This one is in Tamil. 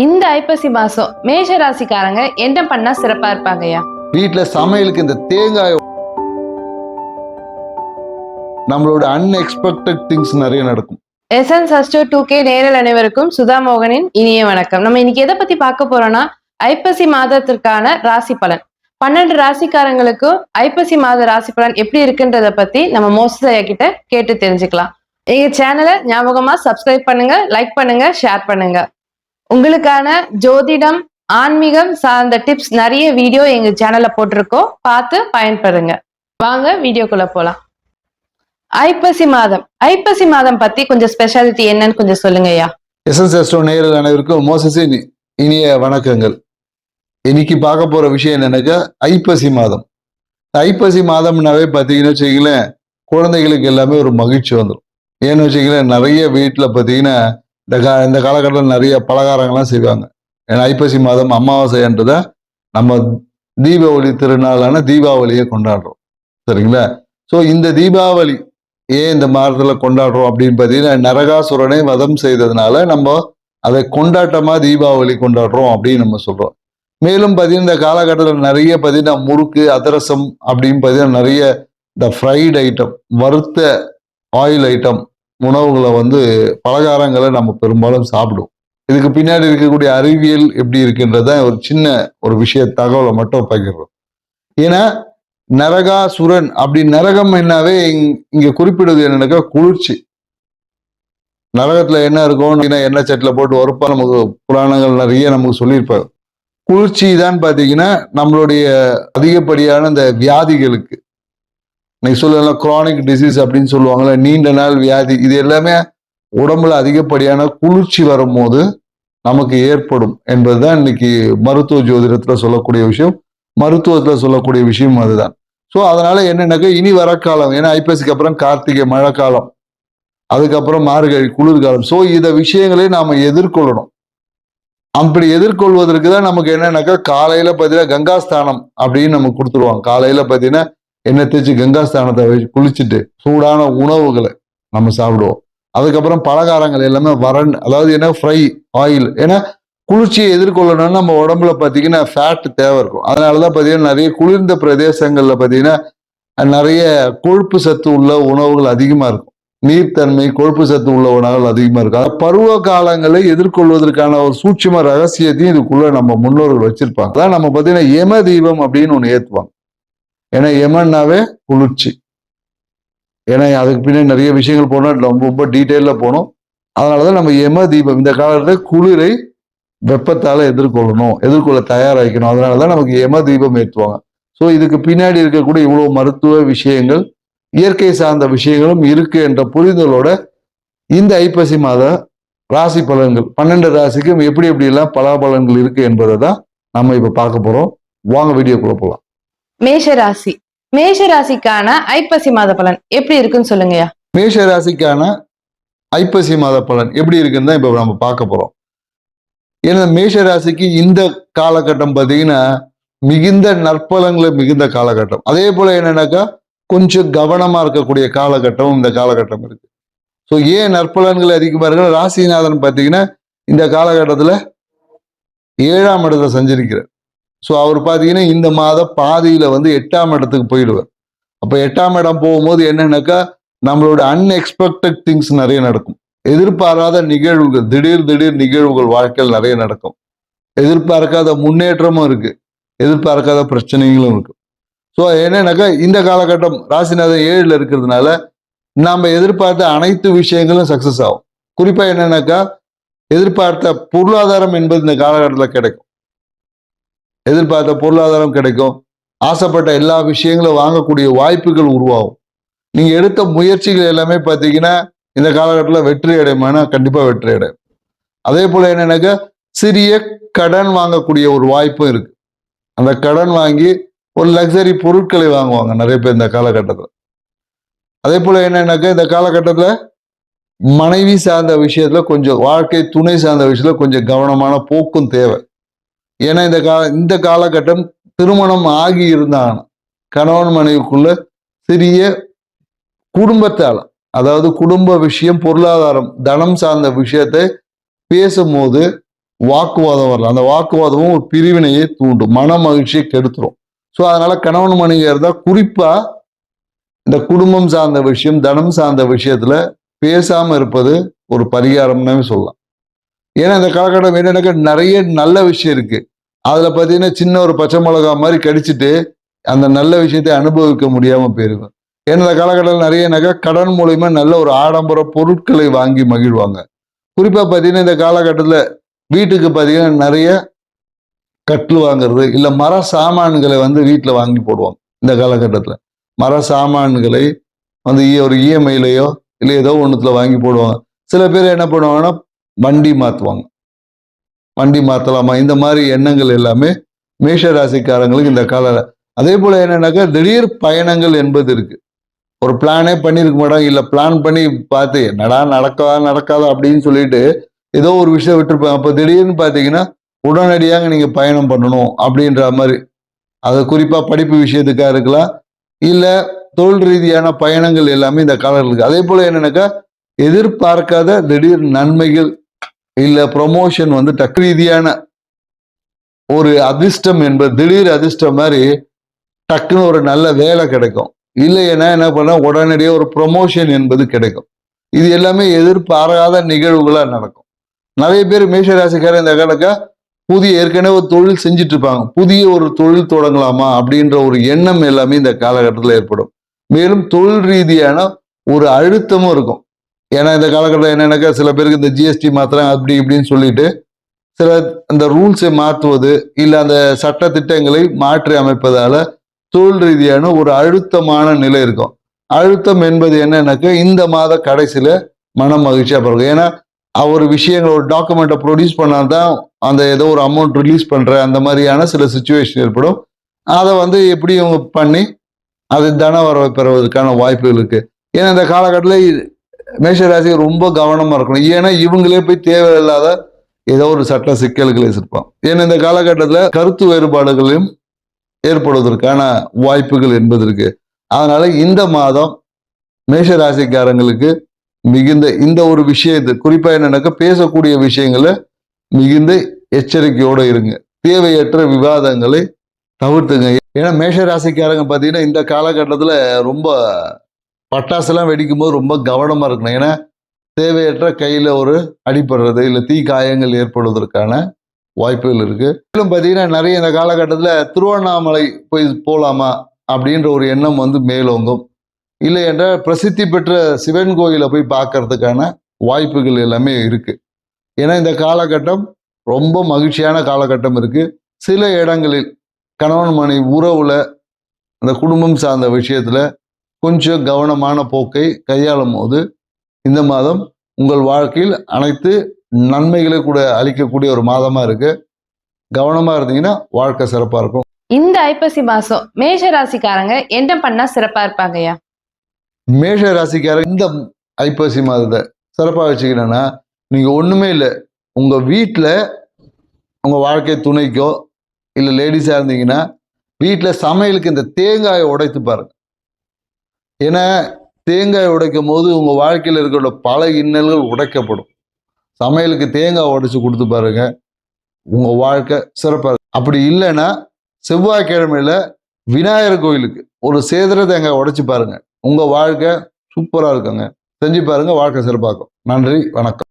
இந்த ஐப்பசி மாசம் மேஷ ராசிக்காரங்க என்ன பண்ணா சிறப்பா இருப்பாங்கய்யா? வீட்டுல சமையலுக்கு இந்த தேங்காய் நம்மளோட அன்எக்ஸ்பெக்டட் திங்ஸ் நிறைய நடக்கும். எஸ்என் சஸ்டோ 2K நேரல் அனைவருக்கும் சுதா மோகனின் இனிய வணக்கம். நம்ம இன்னைக்கு எதை பத்தி பார்க்க போறோம்னா ஐப்பசி மாதத்திற்கான ராசி பலன். 12 ராசிக்காரங்களுக்கும் ஐப்பசி மாத ராசி பலன் எப்படி இருக்குன்றத பத்தி நம்ம மோசஸ் ஐயா கிட்ட கேட்டு தெரிஞ்சுக்கலாம். எங்க சேனலை ஞாபகமா சப்ஸ்கிரைப் பண்ணுங்க, லைக் பண்ணுங்க, ஷேர் பண்ணுங்க. உங்களுக்கான ஜோதிடம், ஆன்மீகம் சார்ந்த டிப்ஸ் நிறைய வீடியோ எங்க சேனல்ல போட்டிருக்கோம், பார்த்து பயன்பெறுங்க. வாங்க வீடியோக்குள்ள போலாம். ஐப்பசி மாதம் பத்தி கொஞ்சம் ஸ்பெஷாலிட்டி என்னன்னு கொஞ்சம் சொல்லுங்க ஐயா. எஸ்எஸ்எஸ்டோ நேயர்கள் அனைவருக்கும் மோசஸின் இனிய வணக்கங்கள். இன்னைக்கு பார்க்க போற விஷயம் என்னன்னாக்கா ஐப்பசி மாதம். ஐப்பசி மாதம்னாவே பார்த்தீங்கன்னு வச்சுக்கங்களேன், குழந்தைகளுக்கு எல்லாமே ஒரு மகிழ்ச்சி வந்துடும். ஏன்னு வச்சுக்கங்களேன், நிறைய வீட்டில் பார்த்தீங்கன்னா இந்த காலகட்டத்தில் நிறைய பலகாரங்கள்லாம் செய்வாங்க. ஏன்னா ஐப்பசி மாதம் அமாவாசைன்றதை நம்ம தீபாவளி திருநாளான தீபாவளியை கொண்டாடுறோம், சரிங்களா? ஸோ இந்த தீபாவளி ஏன் இந்த மாதத்தில் கொண்டாடுறோம் அப்படின்னு பார்த்தீங்கன்னா, நரகாசுரனை வதம் செய்ததுனால நம்ம அதை கொண்டாட்டமாக தீபாவளி கொண்டாடுறோம் அப்படின்னு நம்ம சொல்கிறோம். மேலும் பார்த்தீங்கன்னா இந்த காலகட்டத்தில் நிறைய பார்த்தீங்கன்னா முறுக்கு, அதிரசம் அப்படின்னு பார்த்தீங்கன்னா நிறைய இந்த ஃப்ரைட் ஐட்டம், வறுத்த ஆயில் ஐட்டம் உணவுகளை பலகாரங்களை நம்ம பெரும்பாலும் சாப்பிடுவோம். இதுக்கு பின்னாடி இருக்கக்கூடிய அறிவியல் எப்படி இருக்குன்றத ஒரு சின்ன ஒரு தகவலை மட்டும் பகிர்றோம். ஏன்னா நரகாசுரன் அப்படி நரகம் என்னாவே இங்க குறிப்பிடுவது என்னன்னாக்கா குளிர்ச்சி. நரகத்துல என்ன இருக்கும், எண்ணெய் சட்டில போட்டு வறுப்பா நமக்கு புராணங்கள் நிறைய நமக்கு சொல்லியிருப்பாங்க. குளிர்ச்சி தான் பாத்தீங்கன்னா நம்மளுடைய அதிகப்படியான இந்த வியாதிகளுக்கு, இன்னைக்கு சொல்லலாம் குரானிக் டிசீஸ் அப்படின்னு சொல்லுவாங்கல்ல, நீண்ட நாள் வியாதி, இது எல்லாமே உடம்புல அதிகப்படியான குளிர்ச்சி வரும்போது நமக்கு ஏற்படும் என்பதுதான் இன்னைக்கு மருத்துவ ஜோதிடத்துல சொல்லக்கூடிய விஷயம், மருத்துவத்துல சொல்லக்கூடிய விஷயம் அதுதான். ஸோ அதனால என்னன்னாக்கா இனி வர காலம், ஏன்னா ஐப்பசிக்கு அப்புறம் கார்த்திகை மழைக்காலம், அதுக்கப்புறம் மார்கழி குளிர்காலம். ஸோ இந்த விஷயங்களை நாம எதிர்கொள்ளணும். அப்படி எதிர்கொள்வதற்கு தான் நமக்கு என்னன்னாக்கா காலையில பார்த்தீங்கன்னா கங்காஸ்தானம் அப்படின்னு நமக்கு கொடுத்துருவாங்க. காலையில பார்த்தீங்கன்னா எண்ணெய் தேய்ச்சி கங்காஸ்தானத்தை வச்சு குளிச்சுட்டு சூடான உணவுகளை நம்ம சாப்பிடுவோம். அதுக்கப்புறம் பலகாரங்கள் எல்லாமே அதாவது என்ன ஃப்ரை ஆயில், ஏன்னா குளிர்ச்சியை எதிர்கொள்ளணும்னு நம்ம உடம்புல பார்த்தீங்கன்னா ஃபேட் தேவை இருக்கும். அதனாலதான் பார்த்தீங்கன்னா நிறைய குளிர்ந்த பிரதேசங்கள்ல பார்த்தீங்கன்னா நிறைய கொழுப்பு சத்து உள்ள உணவுகள் அதிகமா இருக்கும். நீர்த்தன்மை, கொழுப்பு சத்து உள்ள உணவுகள் அதிகமா இருக்கும். பருவ காலங்களை எதிர்கொள்வதற்கான ஒரு சூட்சும ரகசியத்தையும் இதுக்குள்ள நம்ம முன்னோர்கள் வச்சிருப்பாங்க. அதான் நம்ம பார்த்தீங்கன்னா யம தீபம் அப்படின்னு ஒன்று ஏற்றுவாங்க. ஏன்னா யமன்னாவே குளிர்ச்சி. ஏன்னா அதுக்கு பின்னாடி நிறைய விஷயங்கள் போனால் ரொம்ப டீட்டெயில போனோம். அதனாலதான் நம்ம யம தீபம் இந்த காலத்துல குளிரை வெப்பத்தால எதிர்கொள்ள தயாராகிக்கணும். அதனாலதான் நமக்கு யம தீபம் ஏற்றுவாங்க. ஸோ இதுக்கு பின்னாடி இருக்கக்கூடிய இவ்வளவு மருத்துவ விஷயங்கள், இயற்கை சார்ந்த விஷயங்களும் இருக்கு என்ற புரிதலோட இந்த ஐப்பசி மாத ராசி பலன்கள் 12 ராசிக்கும் எப்படி எல்லாம் பலாபலன்கள் இருக்கு என்பதை தான் நம்ம இப்ப பார்க்க போறோம். வாங்க வீடியோக்குள்ள போலாம். மேஷ ராசிக்கான ஐப்பசி மாத பலன் எப்படி இருக்குன்னு சொல்லுங்கய்யா. மேஷ ராசிக்கான ஐப்பசி மாத பலன் எப்படி இருக்குன்னு தான் இப்ப நம்ம பார்க்க போறோம். ஏன்னா மேஷ ராசிக்கு இந்த காலகட்டம் பார்த்தீங்கன்னா மிகுந்த நற்பலன்களை மிகுந்த காலகட்டம். அதே போல என்னன்னாக்கா கொஞ்சம் கவனமா இருக்கக்கூடிய காலகட்டமும் இந்த காலகட்டம் இருக்கு. ஸோ ஏன் நற்பலன்கள் அதிகமா இருக்கு, ராசிநாதன் பார்த்தீங்கன்னா இந்த காலகட்டத்துல 7ஆம் இடத்துல சஞ்சரிக்கிறார். ஸோ அவர் பார்த்தீங்கன்னா இந்த மாத பாதியில 8ஆம் இடத்துக்கு போயிடுவார். அப்போ 8ஆம் இடம் போகும்போது என்னன்னாக்கா நம்மளோட அன்எக்ஸ்பெக்டட் திங்ஸ் நிறைய நடக்கும். எதிர்பாராத நிகழ்வுகள், திடீர் நிகழ்வுகள் வாழ்க்கையில் நிறைய நடக்கும். எதிர்பார்க்காத முன்னேற்றமும் இருக்கு, எதிர்பார்க்காத பிரச்சனைகளும் இருக்கு. ஸோ என்னன்னாக்கா இந்த காலகட்டம் ராசிநாதன் 7ல் இருக்கிறதுனால நாம எதிர்பார்த்த அனைத்து விஷயங்களும் சக்சஸ் ஆகும். குறிப்பா என்னன்னாக்கா எதிர்பார்த்த பொருளாதாரம் என்பது இந்த காலகட்டத்தில் கிடைக்கும். எதிர்பார்த்த பொருளாதாரம் கிடைக்கும். ஆசைப்பட்ட எல்லா விஷயங்களும் வாங்கக்கூடிய வாய்ப்புகள் உருவாகும். நீங்க எடுத்த முயற்சிகள் எல்லாமே பார்த்தீங்கன்னா இந்த காலகட்டத்தில் வெற்றி அடையுமானா கண்டிப்பா வெற்றி அடையும். அதே போல என்னன்னாக்கா சிறிய கடன் வாங்கக்கூடிய ஒரு வாய்ப்பும் இருக்கு. அந்த கடன் வாங்கி ஒரு லக்ஸரி பொருட்களை வாங்குவாங்க நிறைய பேர் இந்த காலகட்டத்தில். அதே போல என்னன்னாக்கா இந்த காலகட்டத்தில் மனைவி சார்ந்த விஷயத்துல கொஞ்சம், வாழ்க்கை துணை சார்ந்த விஷயத்துல கொஞ்சம் கவனமான போக்கும் தேவை. ஏன்னா இந்த காலகட்டம் திருமணம் ஆகி இருந்தாங்க கணவன் மனைவிக்குள்ள சிறிய குடும்பத்தால, அதாவது குடும்ப விஷயம், பொருளாதாரம், தனம் சார்ந்த விஷயத்தை பேசும்போது வாக்குவாதம் வரலாம். அந்த வாக்குவாதமும் ஒரு பிரிவினையை தூண்டும், மன மகிழ்ச்சியை கெடுத்துரும். ஸோ அதனால கணவன் மனைவியா இருந்தா குறிப்பா இந்த குடும்பம் சார்ந்த விஷயம், தனம் சார்ந்த விஷயத்துல பேசாம இருப்பது ஒரு பரிகாரம்னு சொல்லலாம். ஏன்னா இந்த காலகட்டம் என்னன்னாக்கா நிறைய நல்ல விஷயம் இருக்கு. அதுல பாத்தீங்கன்னா சின்ன ஒரு பச்சை மிளகா மாதிரி கடிச்சிட்டு அந்த நல்ல விஷயத்தை அனுபவிக்க முடியாம போயிருக்கும். ஏன்னா இந்த காலகட்டத்தில் நிறைய கடன் மூலியமா நல்ல ஒரு ஆடம்பர பொருட்களை வாங்கி மகிழ்வாங்க. குறிப்பா பாத்தீங்கன்னா இந்த காலகட்டத்துல வீட்டுக்கு பாத்தீங்கன்னா நிறைய கட்டில் வாங்குறது, இல்ல மர சாமான்களை வந்து வீட்டுல வாங்கி போடுவாங்க. இந்த காலகட்டத்துல மர சாமான்களை வந்து ஒரு இஎம்ஐலையோ இல்லை ஏதோ ஒண்ணுத்துல வாங்கி போடுவாங்க. சில பேர் என்ன பண்ணுவாங்கன்னா வண்டி மாத்துவாங்க. வண்டி மாத்தலாமா, இந்த மாதிரி எண்ணங்கள் எல்லாமே மேஷ ராசிக்காரங்களுக்கு இந்த கால. அதே போல என்னன்னாக்கா திடீர் பயணங்கள் என்பது இருக்கு. ஒரு பிளானே பண்ணியிருக்க மாட்டாங்க, இல்ல பிளான் பண்ணி பார்த்து என்னடா நடக்காதா நடக்காதா அப்படின்னு சொல்லிட்டு ஏதோ ஒரு விஷயம் விட்டுருப்பாங்க. அப்ப திடீர்னு பாத்தீங்கன்னா உடனடியாக நீங்க பயணம் பண்ணணும் அப்படின்ற மாதிரி, அது குறிப்பா படிப்பு விஷயத்துக்காக இருக்கலாம், இல்ல தொழில் ரீதியான பயணங்கள் எல்லாமே இந்த காலம் இருக்கு. அதே போல என்னன்னாக்கா எதிர்பார்க்காத திடீர் நன்மைகள், இல்ல ப்ரொமோஷன் வந்து டக்கு ரீதியான ஒரு அதிர்ஷ்டம் என்பது, திடீர் அதிர்ஷ்டம் மாதிரி டக்குன்னு ஒரு நல்ல வேலை கிடைக்கும். இல்லைன்னா என்ன பண்ண உடனடியாக ஒரு ப்ரொமோஷன் என்பது கிடைக்கும். இது எல்லாமே எதிர்பாராத நிகழ்வுகளா நடக்கும். நிறைய பேர் மேஷராசிக்காரர் இந்த கணக்கா புதிய ஏற்கனவே ஒரு தொழில் செஞ்சுட்டு இருப்பாங்க, புதிய ஒரு தொழில் தொடங்கலாமா அப்படின்ற ஒரு எண்ணம் எல்லாமே இந்த காலகட்டத்தில் ஏற்படும். மேலும் தொழில் ரீதியான ஒரு அழுத்தமும் இருக்கும். ஏன்னா இந்த காலகட்டத்தில் என்னன்னாக்கா சில பேருக்கு இந்த ஜிஎஸ்டி மாத்திரம் அப்படி இப்படின்னு சொல்லிட்டு சில அந்த ரூல்ஸை மாற்றுவது, இல்லை அந்த சட்ட திட்டங்களை மாற்றி அமைப்பதால தொழில் ரீதியான ஒரு அழுத்தமான நிலை இருக்கும். அழுத்தம் என்பது என்னன்னாக்கா இந்த மாத கடைசியில மன மகிழ்ச்சியா பிறகு, ஏன்னா அவர் விஷயங்கள் ஒரு டாக்குமெண்ட்டை ப்ரொடியூஸ் பண்ணாதான் அந்த ஏதோ ஒரு அமௌண்ட் ரிலீஸ் பண்ற அந்த மாதிரியான சில சுச்சுவேஷன் ஏற்படும். அதை வந்து எப்படி இவங்க பண்ணி அது தன வரவை பெறுவதற்கான வாய்ப்புகள் இருக்கு. ஏன்னா இந்த காலகட்டத்தில் மேஷராசி ரொம்ப கவனமா இருக்கணும். ஏன்னா இவங்களே போய் தேவையில்லாத ஏதோ ஒரு சட்ட சிக்கல்களை இருப்பான். ஏன்னா இந்த காலகட்டத்தில் கருத்து வேறுபாடுகளையும் ஏற்படுவதற்கான வாய்ப்புகள் என்பது இருக்கு. அதனால இந்த மாதம் மேஷ ராசிக்காரங்களுக்கு மிகுந்த இந்த ஒரு விஷயத்தை குறிப்பா என்னன்னாக்கா பேசக்கூடிய விஷயங்களை மிகுந்த எச்சரிக்கையோட இருங்க. தேவையற்ற விவாதங்களை தவிர்த்துங்க. ஏன்னா மேஷ ராசிக்காரங்க பார்த்தீங்கன்னா இந்த காலகட்டத்தில் ரொம்ப பட்டாசுலாம் வெடிக்கும் போது ரொம்ப கவனமா இருக்கணும். ஏன்னா தேவையற்ற கையில ஒரு அடிபடுறது, இல்லை தீ காயங்கள் ஏற்படுவதற்கான வாய்ப்புகள் இருக்கு. மேலும் பார்த்தீங்கன்னா நிறைய இந்த காலகட்டத்தில் திருவண்ணாமலை போய் போகலாமா அப்படின்ற ஒரு எண்ணம் வந்து மேலோங்கும். இல்லை என்றால் பிரசித்தி பெற்ற சிவன் கோயிலை போய் பார்க்கறதுக்கான வாய்ப்புகள் எல்லாமே இருக்கு. ஏன்னா இந்த காலகட்டம் ரொம்ப மகிழ்ச்சியான காலகட்டம் இருக்கு. சில இடங்களில் கணவன் மனைவி உறவுல அந்த குடும்பம் சார்ந்த விஷயத்துல கொஞ்சம் கவனமான போக்கை கையாளும் போது இந்த மாதம் உங்கள் வாழ்க்கையில் அனைத்து நன்மைகளை கூட அளிக்கக்கூடிய ஒரு மாதமா இருக்கு. கவனமா இருந்தீங்கன்னா வாழ்க்கை சிறப்பா இருக்கும். இந்த ஐப்பசி மாசம் மேஷ ராசிக்காரங்க என்ன பண்ணா சிறப்பா இருப்பாங்கய்யா? மேஷ ராசிக்காரங்க இந்த ஐப்பசி மாதத்தை சிறப்பா வச்சுக்கணும்னா, நீங்க ஒண்ணுமே இல்லை, உங்க வீட்டுல உங்க வாழ்க்கை துணைக்கோ இல்லை லேடிஸா இருந்தீங்கன்னா வீட்டுல சமையலுக்கு இந்த தேங்காயை உடைத்து பாருங்க. ஏன்னா தேங்காய் உடைக்கும் போது உங்க வாழ்க்கையில் இருக்கிற பல இன்னல்கள் உடைக்கப்படும். சமையலுக்கு தேங்காய் உடைச்சு கொடுத்து பாருங்க, உங்க வாழ்க்கை சிறப்பா இருக்கும். அப்படி இல்லைன்னா செவ்வாய்க்கிழமையில விநாயகர் கோயிலுக்கு ஒரு சேதர தேங்காய் உடைச்சு பாருங்க, உங்க வாழ்க்கை சூப்பரா இருக்குங்க. செஞ்சு பாருங்க, வாழ்க்கை சிறப்பாக்கும். நன்றி, வணக்கம்.